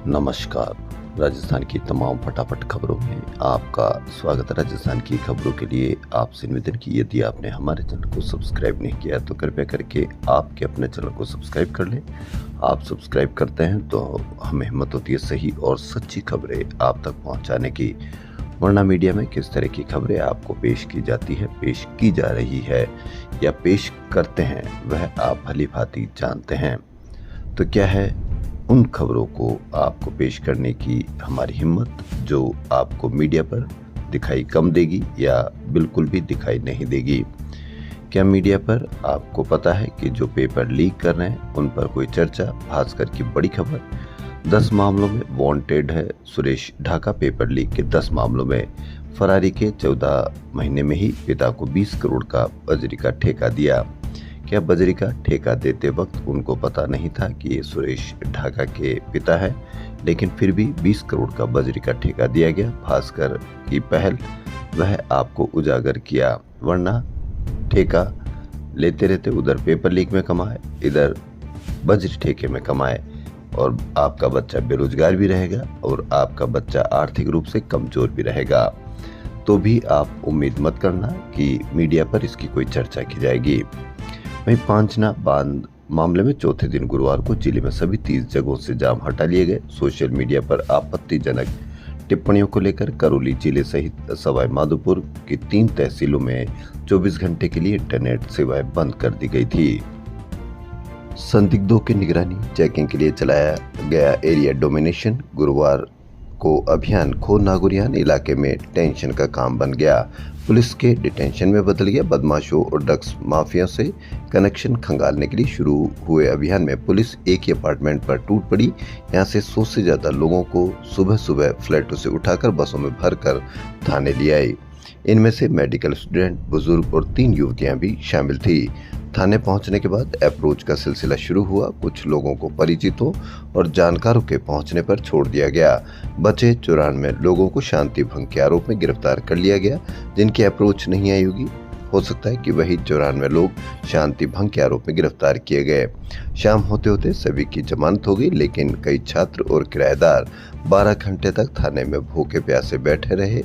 नमस्कार। राजस्थान की तमाम फटाफट खबरों में आपका स्वागत है। राजस्थान की खबरों के लिए आपसे निवेदन की यदि आपने हमारे चैनल को सब्सक्राइब नहीं किया तो कृपया करके आपके अपने चैनल को सब्सक्राइब कर लें। आप सब्सक्राइब करते हैं तो हमें हिम्मत होती है सही और सच्ची खबरें आप तक पहुंचाने की। वरना मीडिया में किस तरह की खबरें आपको पेश की जाती है, पेश की जा रही है या पेश करते हैं, वह आप भली भांति जानते हैं। तो क्या है उन खबरों को आपको पेश करने की हमारी हिम्मत जो आपको मीडिया पर दिखाई कम देगी या बिल्कुल भी दिखाई नहीं देगी। क्या मीडिया पर आपको पता है कि जो पेपर लीक कर रहे हैं उन पर कोई चर्चा, खासकर की बड़ी खबर 10 मामलों में वांटेड है। सुरेश ढाका पेपर लीक के 10 मामलों में फरारी के 14 महीने में ही पिता को 20 करोड़ का बजरी का ठेका दिया। क्या बजरी का ठेका देते वक्त उनको पता नहीं था कि ये सुरेश ढाका के पिता है, लेकिन फिर भी 20 करोड़ का बजरी का ठेका दिया गया। भास्कर की पहल वह आपको उजागर किया, वरना ठेका लेते रहते उधर पेपर लीक में कमाए, इधर बजरी ठेके में कमाए और आपका बच्चा बेरोजगार भी रहेगा और आपका बच्चा आर्थिक रूप से कमजोर भी रहेगा। तो भी आप उम्मीद मत करना कि मीडिया पर इसकी कोई चर्चा की जाएगी। वहीं पांचना बांध मामले में चौथे दिन गुरुवार को जिले में सभी 30 जगहों से जाम हटा लिए गए। सोशल मीडिया पर आपत्तिजनक टिप्पणियों को लेकर करौली जिले सहित सवाई माधोपुर की 3 तहसीलों में 24 घंटे के लिए इंटरनेट सेवाएं बंद कर दी गई थी। संदिग्धों की निगरानी चेकिंग के लिए चलाया गया एरिया डोमिनेशन गुरुवार को अभियान खो नागुरियान इलाके में टेंशन का काम बन गया। पुलिस के डिटेंशन में बदल गया। बदमाशों और ड्रग्स माफिया से कनेक्शन खंगालने के लिए शुरू हुए अभियान में पुलिस एक ही अपार्टमेंट पर टूट पड़ी। यहां से 100 से ज्यादा लोगों को सुबह सुबह फ्लैटों से उठाकर बसों में भरकर थाने ले आई। इनमें से मेडिकल स्टूडेंट, बुजुर्ग और 3 युवतियां भी शामिल थी। थाने पहुंचने के बाद अप्रोच का सिलसिला शुरू हुआ। कुछ लोगों को परिचितों और जानकारों के पहुंचने पर छोड़ दिया गया। बचे 94 लोगों को शांति भंग के आरोप में गिरफ्तार कर लिया गया। जिनकी अप्रोच नहीं आई होगी, हो सकता है कि वही 94 लोग शांति भंग के आरोप में गिरफ्तार किए गए। शाम होते होते सभी की जमानत हो गई, लेकिन कई छात्र और किराएदार 12 घंटे तक थाने में भूखे प्यासे बैठे रहे।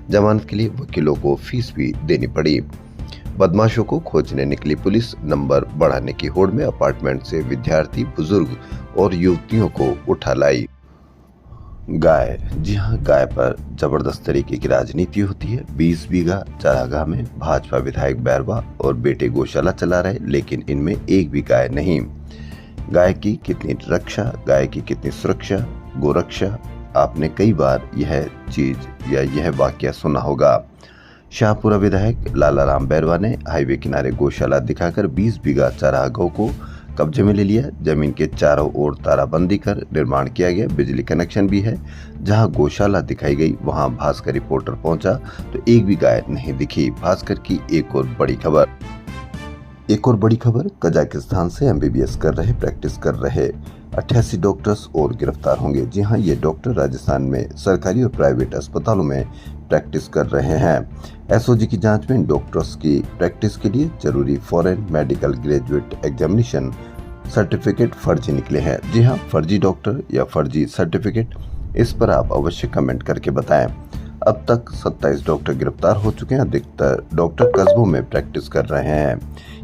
जमानत के लिए वकीलों को फीस भी देनी पड़ी। बदमाशों को खोजने निकली पुलिस नंबर बढ़ाने की होड़ में अपार्टमेंट से विद्यार्थी, बुजुर्ग और युवतियों को उठा लाई। गाय, जी हां, गाय पर जबरदस्त तरीके की राजनीति होती है। 20 बीघा चारागाह में भाजपा विधायक बैरवा और बेटे गौशाला चला रहे, लेकिन इनमें एक भी गाय नहीं। गाय की कितनी रक्षा, गाय की कितनी सुरक्षा, गोरक्षा, आपने कई बार यह चीज या यह वाकया सुना होगा। शाहपुरा विधायक लालाराम बैरवा ने हाईवे किनारे गौशाला दिखाकर 20 बीघा चारागाह को कब्जे में ले लिया। जमीन के चारों ओर ताराबंदी कर निर्माण किया गया। बिजली कनेक्शन भी है। जहां गौशाला दिखाई गई वहां भास्कर रिपोर्टर पहुंचा तो एक भी गाय नहीं दिखी। भास्कर की एक और बड़ी खबर, कजाकिस्तान से एमबीबीएस प्रैक्टिस कर रहे 88 डॉक्टर्स और गिरफ्तार होंगे। जी हां, ये डॉक्टर राजस्थान में सरकारी और प्राइवेट अस्पतालों में प्रैक्टिस कर रहे हैं। एसओजी की जांच में इन डॉक्टर्स की प्रैक्टिस के लिए जरूरी foreign medical graduate examination certificate फर्जी निकले हैं। जी हां, फर्जी डॉक्टर या फर्जी सर्टिफिकेट, इस पर आप अवश्य कमेंट करके बताएं। अब तक 27 डॉक्टर गिरफ्तार हो चुके हैं। अधिकतर डॉक्टर कस्बों में प्रैक्टिस कर रहे हैं,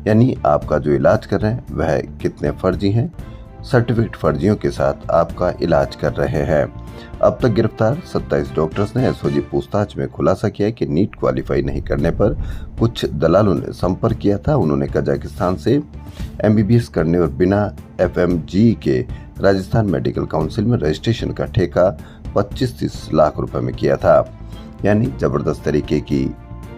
यानी आपका जो इलाज कर रहे हैं वह कितने फर्जी हैं, सर्टिफिकेट फर्जियों के साथ आपका इलाज कर रहे हैं। अब तक गिरफ्तार 27 डॉक्टर्स ने एसओजी पूछताछ में खुलासा किया कि नीट क्वालिफाई नहीं करने पर कुछ दलालों ने संपर्क किया था। उन्होंने कजाकिस्तान से एमबीबीएस करने और बिना एफएमजी के राजस्थान मेडिकल काउंसिल में रजिस्ट्रेशन का ठेका 25-30 लाख रुपए में किया था। यानी जबरदस्त तरीके की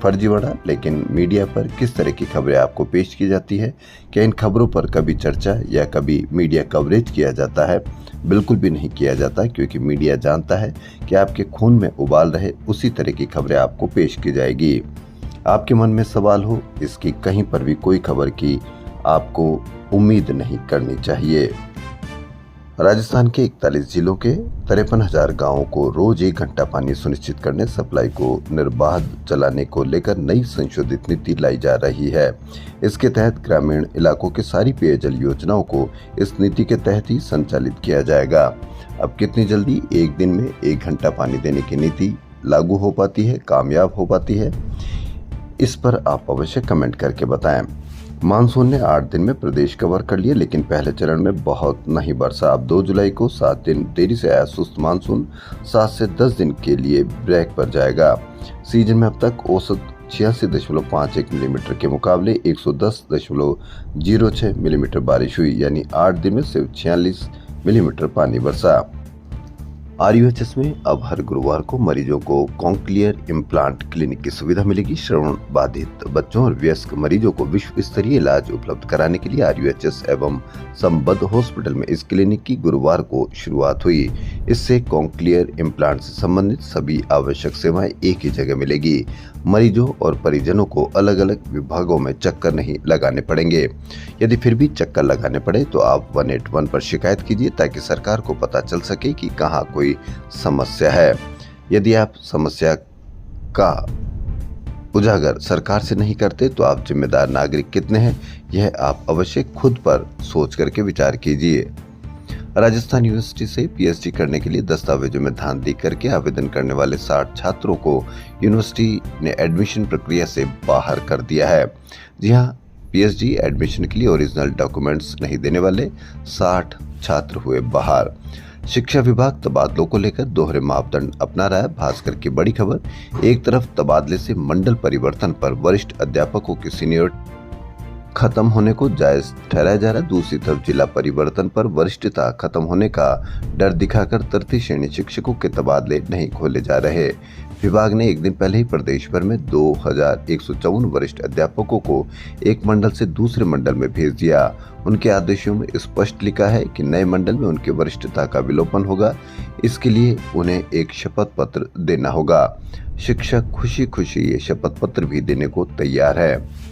फर्जीवाड़ा। लेकिन मीडिया पर किस तरह की खबरें आपको पेश की जाती है, क्या इन खबरों पर कभी चर्चा या कभी मीडिया कवरेज किया जाता है? बिल्कुल भी नहीं किया जाता, क्योंकि मीडिया जानता है कि आपके खून में उबाल रहे उसी तरह की खबरें आपको पेश की जाएगी। आपके मन में सवाल हो, इसकी कहीं पर भी कोई खबर की आपको उम्मीद नहीं करनी चाहिए। राजस्थान के 41 जिलों के 53,000 गांवों को रोज 1 घंटा पानी सुनिश्चित करने सप्लाई को निर्बाध चलाने को लेकर नई संशोधित नीति लाई जा रही है। इसके तहत ग्रामीण इलाकों की सारी पेयजल योजनाओं को इस नीति के तहत ही संचालित किया जाएगा। अब कितनी जल्दी एक दिन में 1 घंटा पानी देने की नीति लागू हो पाती है, कामयाब हो पाती है, इस पर आप अवश्य कमेंट करके बताएं। मानसून ने 8 दिन में प्रदेश कवर कर लिया, लेकिन पहले चरण में बहुत नहीं बरसा। अब 2 जुलाई को 7 दिन देरी से आया सुस्त मानसून 7 से 10 दिन के लिए ब्रेक पर जाएगा। सीजन में अब तक औसत 86.51 मिलीमीटर के मुकाबले 110.06 मिलीमीटर बारिश हुई, यानी 8 दिन में सिर्फ 46 मिलीमीटर पानी बरसा। RUHS में अब हर गुरुवार को मरीजों को कॉन्क्लियर इम्प्लांट क्लिनिक की सुविधा मिलेगी। श्रवण बाधित बच्चों और वयस्क मरीजों को विश्व स्तरीय इलाज उपलब्ध कराने के लिए RUHS एवं संबद्ध हॉस्पिटल में इस क्लिनिक की गुरुवार को शुरुआत हुई। इससे कॉन्क्लियर इम्प्लांट से संबंधित सभी आवश्यक सेवाएं एक ही जगह मिलेगी। मरीजों और परिजनों को अलग अलग विभागों में चक्कर नहीं लगाने पड़ेंगे। यदि फिर भी चक्कर लगाने पड़े तो आप 181 पर शिकायत कीजिए, ताकि सरकार को पता चल सके कि कहां कोई समस्या है। यदि आप समस्या का उजागर सरकार से नहीं करते तो आप जिम्मेदार नागरिक कितने हैं, यह आप अवश्य खुद पर सोच करके विचार कीजिए। राजस्थान यूनिवर्सिटी से PhD करने के लिए दस्तावेजों में धांधली करके आवेदन करने वाले 60 छात्रों को यूनिवर्सिटी ने एडमिशन प्रक्रिया से बाहर कर दिया है। जी हां, PhD एडमिशन के लिए ओरिजिनल डॉक्यूमेंट्स नहीं देने वाले 60 छात्र हुए बाहर। शिक्षा विभाग तबादलों को लेकर दोहरे मापदंड अपना रहा है। भास्कर की बड़ी खबर, एक तरफ तबादले से मंडल परिवर्तन पर वरिष्ठ अध्यापकों की सीनियरिटी खत्म होने को जायज ठहराया जा रहा है, दूसरी तरफ जिला परिवर्तन पर वरिष्ठता खत्म होने का डर दिखाकर तृतीय श्रेणी शिक्षकों के तबादले नहीं खोले जा रहे। विभाग ने एक दिन पहले ही प्रदेश भर में 2154 वरिष्ठ अध्यापकों को एक मंडल से दूसरे मंडल में भेज दिया। उनके आदेशों में स्पष्ट लिखा है कि नए मंडल में उनकी वरिष्ठता का विलोपन होगा। इसके लिए उन्हें एक शपथ पत्र देना होगा। शिक्षक खुशी खुशी ये शपथ पत्र भी देने को तैयार है।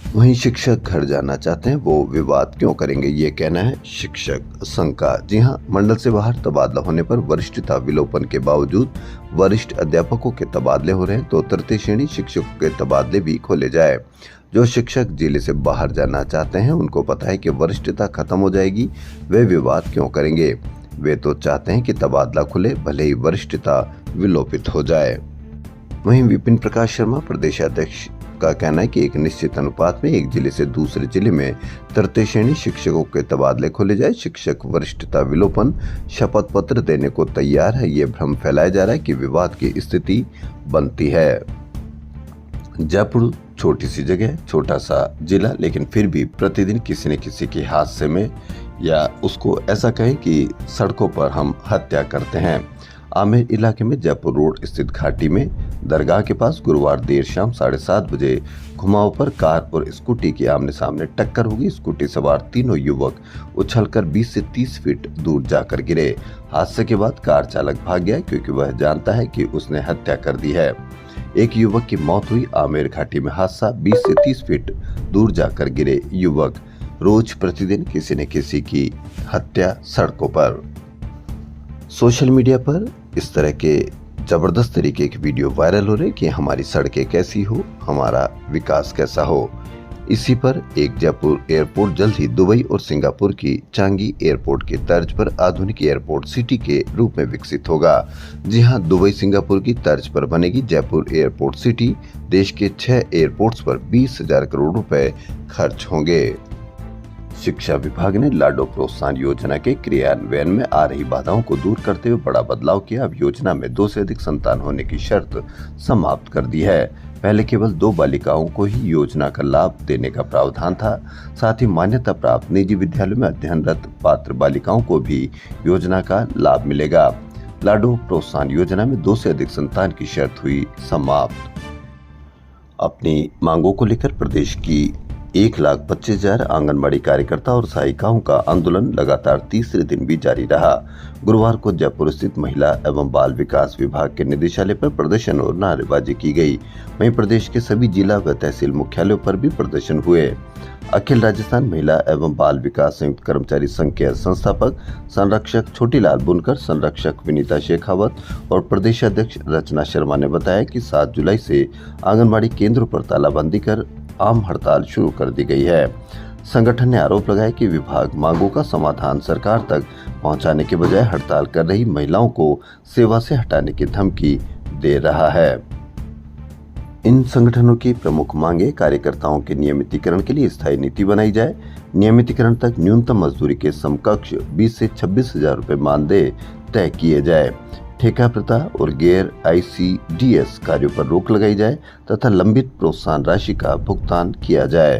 वहीं शिक्षक घर जाना चाहते हैं, वो विवाद क्यों करेंगे, ये कहना है शिक्षक संघ का। जी हां, मंडल से बाहर तबादला होने पर वरिष्ठता विलोपन के बावजूद वरिष्ठ अध्यापकों के तबादले हो रहे हैं, तो तृतीय श्रेणी शिक्षकों के तबादले भी खोले जाए। जो शिक्षक जिले से बाहर जाना चाहते हैं, उनको पता है कि वरिष्ठता खत्म हो जाएगी, वे विवाद क्यों करेंगे। वे तो चाहते हैं कि तबादला खुले, भले ही वरिष्ठता विलोपित हो जाए। वहीं विपिन प्रकाश शर्मा प्रदेशाध्यक्ष का कहना है कि एक निश्चित अनुपात में एक जिले से दूसरे जिले में तृतीय श्रेणी शिक्षकों के तबादले खोले जाए। शिक्षक वरिष्ठता विलोपन शपथ पत्र देने को तैयार है। ये भ्रम फैलाया जा रहा है कि विवाद की स्थिति बनती है। जयपुर छोटी सी जगह, छोटा सा जिला, लेकिन फिर भी प्रतिदिन किसी न किसी के हादसे में, या उसको ऐसा कहें कि सड़कों पर हम हत्या करते हैं। आमेर इलाके में जयपुर रोड स्थित घाटी में दरगाह के पास गुरुवार देर शाम 7:30 बजे घुमाव पर कार और स्कूटी की आमने सामने टक्कर होगी। स्कूटी सवार तीनों युवक उछलकर 20 से 30 फीट दूर जाकर गिरे। हादसे के बाद कार चालक भाग गया, क्योंकि वह जानता है कि उसने हत्या कर दी है। एक युवक की मौत हुई। आमेर घाटी में हादसा, 20 से 30 फीट दूर जाकर गिरे युवक। रोज प्रतिदिन किसी न किसी की हत्या सड़कों पर। सोशल मीडिया पर इस तरह के जबरदस्त तरीके के वीडियो वायरल हो रहे कि हमारी सड़कें कैसी हो, हमारा विकास कैसा हो। इसी पर एक जयपुर एयरपोर्ट जल्द ही दुबई और सिंगापुर की चांगी एयरपोर्ट की तर्ज पर आधुनिक एयरपोर्ट सिटी के रूप में विकसित होगा। जी हां, दुबई सिंगापुर की तर्ज पर बनेगी जयपुर एयरपोर्ट सिटी। देश के 6 एयरपोर्ट्स पर 20,000 करोड़ रुपए खर्च होंगे। शिक्षा विभाग ने लाडो प्रोत्साहन योजना के क्रियान्वयन में आ रही बाधाओं को दूर करते हुए बड़ा बदलाव किया। अब योजना में 2 से अधिक संतान होने की शर्त समाप्त कर दी है। पहले केवल 2 बालिकाओं को ही योजना का लाभ देने का प्रावधान था। साथ ही मान्यता प्राप्त निजी विद्यालयों में अध्ययनरत पात्र बालिकाओं को भी योजना का लाभ मिलेगा। लाडो प्रोत्साहन योजना में 2 से अधिक संतान की शर्त हुई समाप्त। अपनी मांगों को लेकर प्रदेश की 1,25,000 आंगनबाड़ी कार्यकर्ता और सहायिकाओं का आंदोलन लगातार तीसरे दिन भी जारी रहा। गुरुवार को जयपुर स्थित महिला एवं बाल विकास विभाग के निदेशालय पर प्रदर्शन और नारेबाजी की गई। वहीं प्रदेश के सभी जिला व तहसील मुख्यालयों पर भी प्रदर्शन हुए। अखिल राजस्थान महिला एवं बाल विकास संयुक्त कर्मचारी संघ के संस्थापक संरक्षक छोटीलाल बुनकर, संरक्षक विनीता शेखावत और प्रदेश अध्यक्ष रचना शर्मा ने बताया कि 7 जुलाई से आंगनबाड़ी केंद्रों पर तालाबंदी कर आम हड़ताल शुरू कर दी गई है। संगठन ने आरोप लगाया कि विभाग मांगों का समाधान सरकार तक पहुंचाने के बजाय हड़ताल कर रही महिलाओं को सेवा से हटाने की धमकी दे रहा है। इन संगठनों की प्रमुख मांगे कार्यकर्ताओं के नियमितीकरण के लिए स्थायी नीति बनाई जाए, नियमितीकरण तक न्यूनतम मजदूरी के समकक्ष 20 से 26,000 रुपए मानदेय तय किए जाए, ठेका प्रथा और गैर ICDS कार्यों पर रोक लगाई जाए तथा लंबित प्रोत्साहन राशि का भुगतान किया जाए।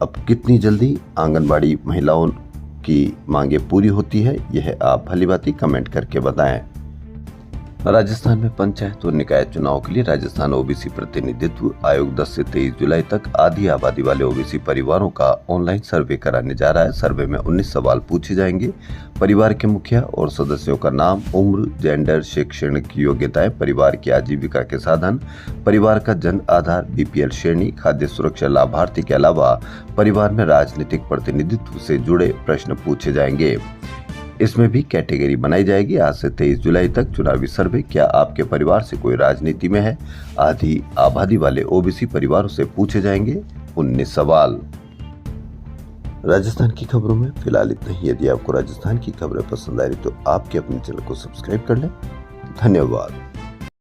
अब कितनी जल्दी आंगनबाड़ी महिलाओं की मांगे पूरी होती है, यह आप भलीभांति कमेंट करके बताएं। राजस्थान में पंचायत और निकाय चुनाव के लिए राजस्थान ओबीसी प्रतिनिधित्व आयोग 10 से 23 जुलाई तक आधी आबादी वाले ओबीसी परिवारों का ऑनलाइन सर्वे कराने जा रहा है। सर्वे में 19 सवाल पूछे जाएंगे। परिवार के मुखिया और सदस्यों का नाम, उम्र, जेंडर, शैक्षणिक योग्यताएं, परिवार की आजीविका के साधन, परिवार का जन आधार, BPL श्रेणी, खाद्य सुरक्षा लाभार्थी के अलावा परिवार में राजनीतिक प्रतिनिधित्व से जुड़े प्रश्न पूछे जाएंगे। इसमें भी कैटेगरी बनाई जाएगी। आज से 23 जुलाई तक चुनावी सर्वे, क्या आपके परिवार से कोई राजनीति में है, आधी आबादी वाले ओबीसी परिवारों से पूछे जाएंगे 19 सवाल। राजस्थान की खबरों में फिलहाल इतना ही। यदि आपको राजस्थान की खबरें पसंद आ रही तो आपके अपने चैनल को सब्सक्राइब कर लें। धन्यवाद।